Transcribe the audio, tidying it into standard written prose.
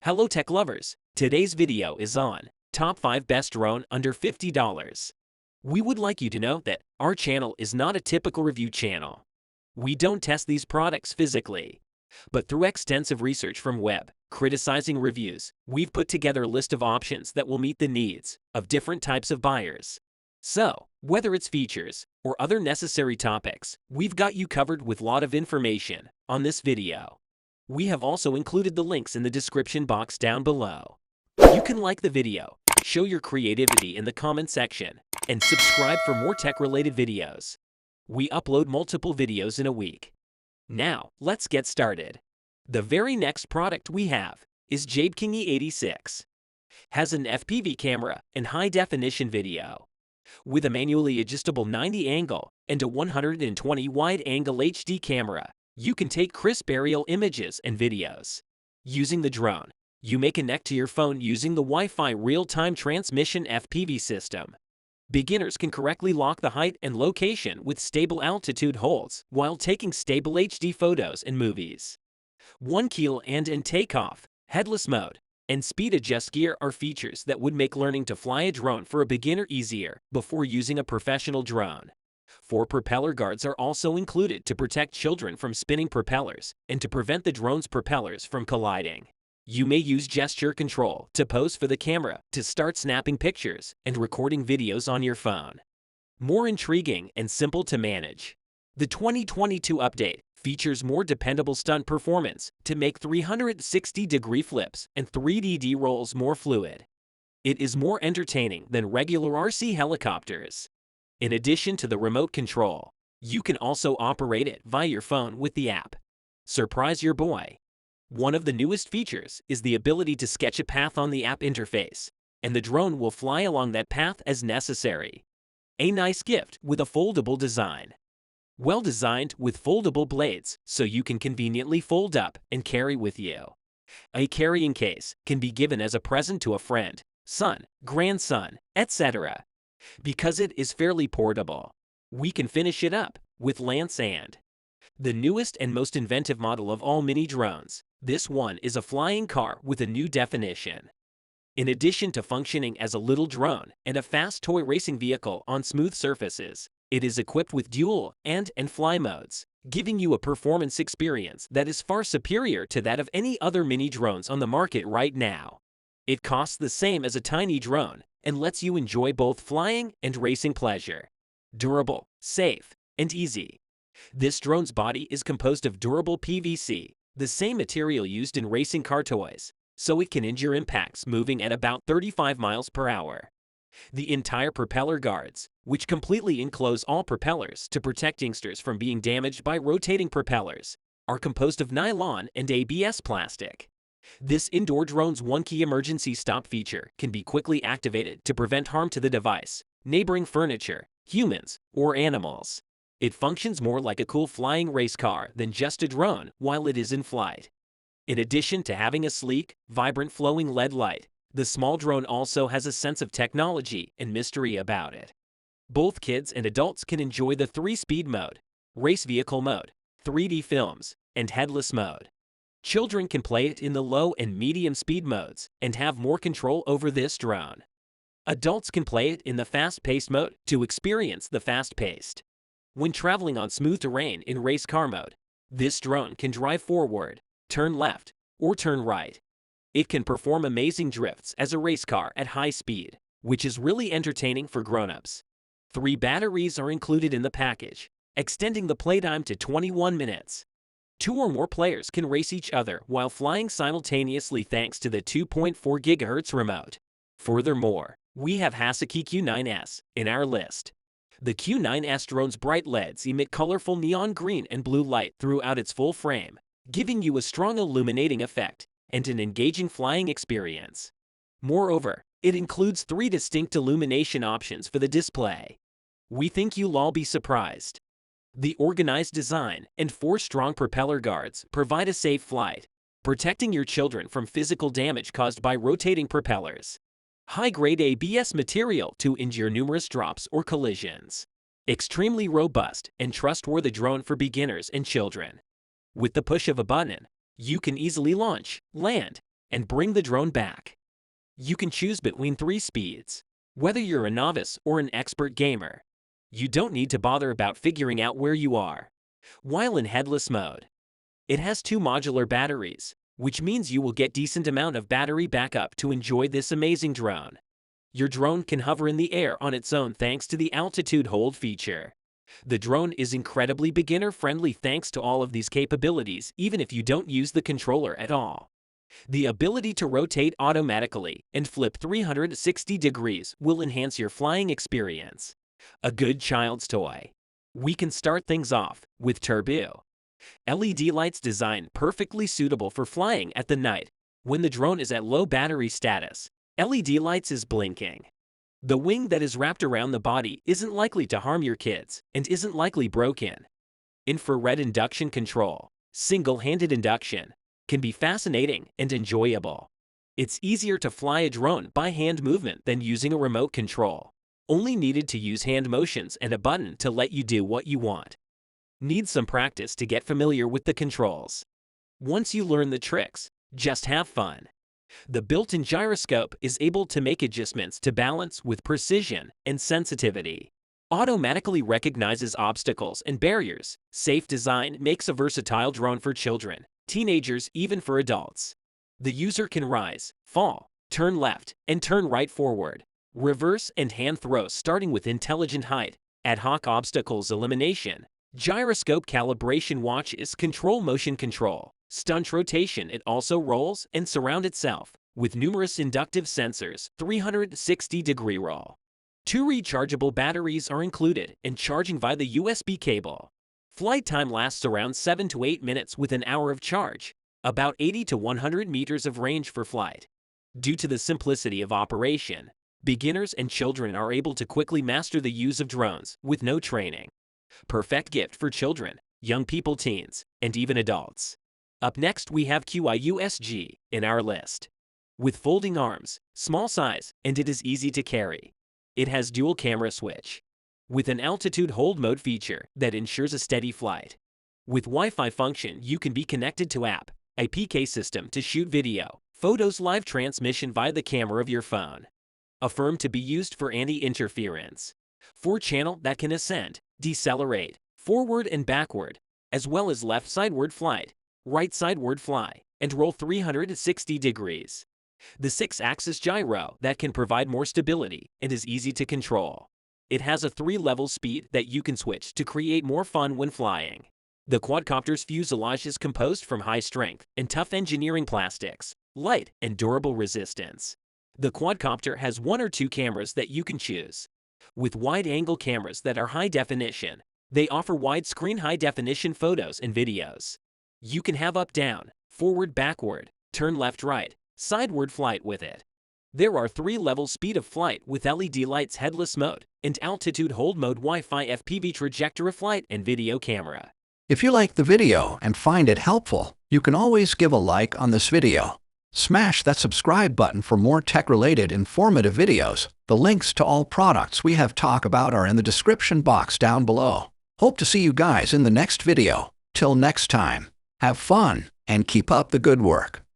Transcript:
Hello tech lovers, today's video is on Top 5 Best Drone Under $50. We would like you to know that our channel is not a typical review channel. We don't test these products physically, but through extensive research from web, criticizing reviews, we've put together a list of options that will meet the needs of different types of buyers. So, whether it's features or other necessary topics, we've got you covered with a lot of information on this video. We have also included the links in the description box down below. You can like the video, show your creativity in the comment section, and subscribe for more tech-related videos. We upload multiple videos in a week. Now, let's get started. The very next product we have is JTBBKing E86. Has an FPV camera and high-definition video. With a manually adjustable 90 angle and a 120 wide-angle HD camera, you can take crisp aerial images and videos. Using the drone, you may connect to your phone using the Wi-Fi real-time transmission FPV system. Beginners can correctly lock the height and location with stable altitude holds while taking stable HD photos and movies. 1 keel and takeoff, headless mode, and speed adjust gear are features that would make learning to fly a drone for a beginner easier before using a professional drone. 4 propeller guards are also included to protect children from spinning propellers and to prevent the drone's propellers from colliding. You may use gesture control to pose for the camera to start snapping pictures and recording videos on your phone. More intriguing and simple to manage. The 2022 update features more dependable stunt performance to make 360-degree flips and 3D rolls more fluid. It is more entertaining than regular RC helicopters. In addition to the remote control, you can also operate it via your phone with the app. Surprise your boy! One of the newest features is the ability to sketch a path on the app interface, and the drone will fly along that path as necessary. A nice gift with a foldable design. Well designed with foldable blades so you can conveniently fold up and carry with you. A carrying case can be given as a present to a friend, son, grandson, etc. Because it is fairly portable, we can finish it up with LandSand. The newest and most inventive model of all mini drones, this one is a flying car with a new definition. In addition to functioning as a little drone and a fast toy racing vehicle on smooth surfaces, it is equipped with dual and fly modes, giving you a performance experience that is far superior to that of any other mini drones on the market right now. It costs the same as a tiny drone and lets you enjoy both flying and racing pleasure. Durable, safe, and easy. This drone's body is composed of durable PVC, the same material used in racing car toys, so it can endure impacts moving at about 35 miles per hour. The entire propeller guards, which completely enclose all propellers to protect youngsters from being damaged by rotating propellers, are composed of nylon and ABS plastic. This indoor drone's 1-key emergency stop feature can be quickly activated to prevent harm to the device, neighboring furniture, humans, or animals. It functions more like a cool flying race car than just a drone while it is in flight. In addition to having a sleek, vibrant flowing LED light, the small drone also has a sense of technology and mystery about it. Both kids and adults can enjoy the 3-speed mode, race vehicle mode, 3D films, and headless mode. Children can play it in the low and medium speed modes and have more control over this drone. Adults can play it in the fast-paced mode to experience the fast-paced. When traveling on smooth terrain in race car mode, this drone can drive forward, turn left, or turn right. It can perform amazing drifts as a race car at high speed, which is really entertaining for grown-ups. 3 batteries are included in the package, extending the playtime to 21 minutes. 2 or more players can race each other while flying simultaneously thanks to the 2.4 GHz remote. Furthermore, we have Hasaki Q9s in our list. The Q9s drone's bright LEDs emit colorful neon green and blue light throughout its full frame, giving you a strong illuminating effect and an engaging flying experience. Moreover, it includes 3 distinct illumination options for the display. We think you'll all be surprised. The organized design and 4 strong propeller guards provide a safe flight, protecting your children from physical damage caused by rotating propellers. High-grade ABS material to endure numerous drops or collisions. Extremely robust and trustworthy drone for beginners and children. With the push of a button, you can easily launch, land, and bring the drone back. You can choose between 3 speeds. Whether you're a novice or an expert gamer, you don't need to bother about figuring out where you are while in headless mode. It has 2 modular batteries, which means you will get decent amount of battery backup to enjoy this amazing drone. Your drone can hover in the air on its own thanks to the altitude hold feature. The drone is incredibly beginner-friendly thanks to all of these capabilities, even if you don't use the controller at all. The ability to rotate automatically and flip 360 degrees will enhance your flying experience. A good child's toy. We can start things off with TERBBU. LED lights designed perfectly suitable for flying at the night. When the drone is at low battery status, LED lights is blinking. The wing that is wrapped around the body isn't likely to harm your kids and isn't likely broken. Infrared induction control, single-handed induction, can be fascinating and enjoyable. It's easier to fly a drone by hand movement than using a remote control. Only needed to use hand motions and a button to let you do what you want. Need some practice to get familiar with the controls. Once you learn the tricks, just have fun. The built-in gyroscope is able to make adjustments to balance with precision and sensitivity. Automatically recognizes obstacles and barriers. Safe design makes a versatile drone for children, teenagers, even for adults. The user can rise, fall, turn left, and turn right forward, reverse and hand throw starting with intelligent height, ad hoc obstacles elimination, gyroscope calibration watches control motion control, stunt rotation. It also rolls and surround itself with numerous inductive sensors, 360-degree roll. 2 rechargeable batteries are included and charging via the USB cable. Flight time lasts around 7 to 8 minutes with an hour of charge, about 80 to 100 meters of range for flight. Due to the simplicity of operation, beginners and children are able to quickly master the use of drones with no training. Perfect gift for children, young people, teens, and even adults. Up next we have QIUSGE in our list. With folding arms, small size, and it is easy to carry. It has dual camera switch, with an altitude hold mode feature that ensures a steady flight. With Wi-Fi function, you can be connected to app, a PK system to shoot video, photos, live transmission via the camera of your phone. Affirmed to be used for anti-interference. 4-channel that can ascend, decelerate, forward and backward, as well as left sideward flight, right sideward fly, and roll 360 degrees. The 6-axis gyro that can provide more stability and is easy to control. It has a 3-level speed that you can switch to create more fun when flying. The quadcopter's fuselage is composed from high-strength and tough engineering plastics, light and durable resistance. The quadcopter has 1 or 2 cameras that you can choose. With wide-angle cameras that are high-definition, they offer widescreen high-definition photos and videos. You can have up-down, forward-backward, turn left-right, sideward flight with it. There are 3-level speed of flight with LED lights, headless mode, and altitude hold mode, Wi-Fi, FPV trajectory flight, and video camera. If you like the video and find it helpful, you can always give a like on this video. Smash that subscribe button for more tech-related informative videos. The links to all products we have talked about are in the description box down below. Hope to see you guys in the next video. Till next time, have fun and keep up the good work.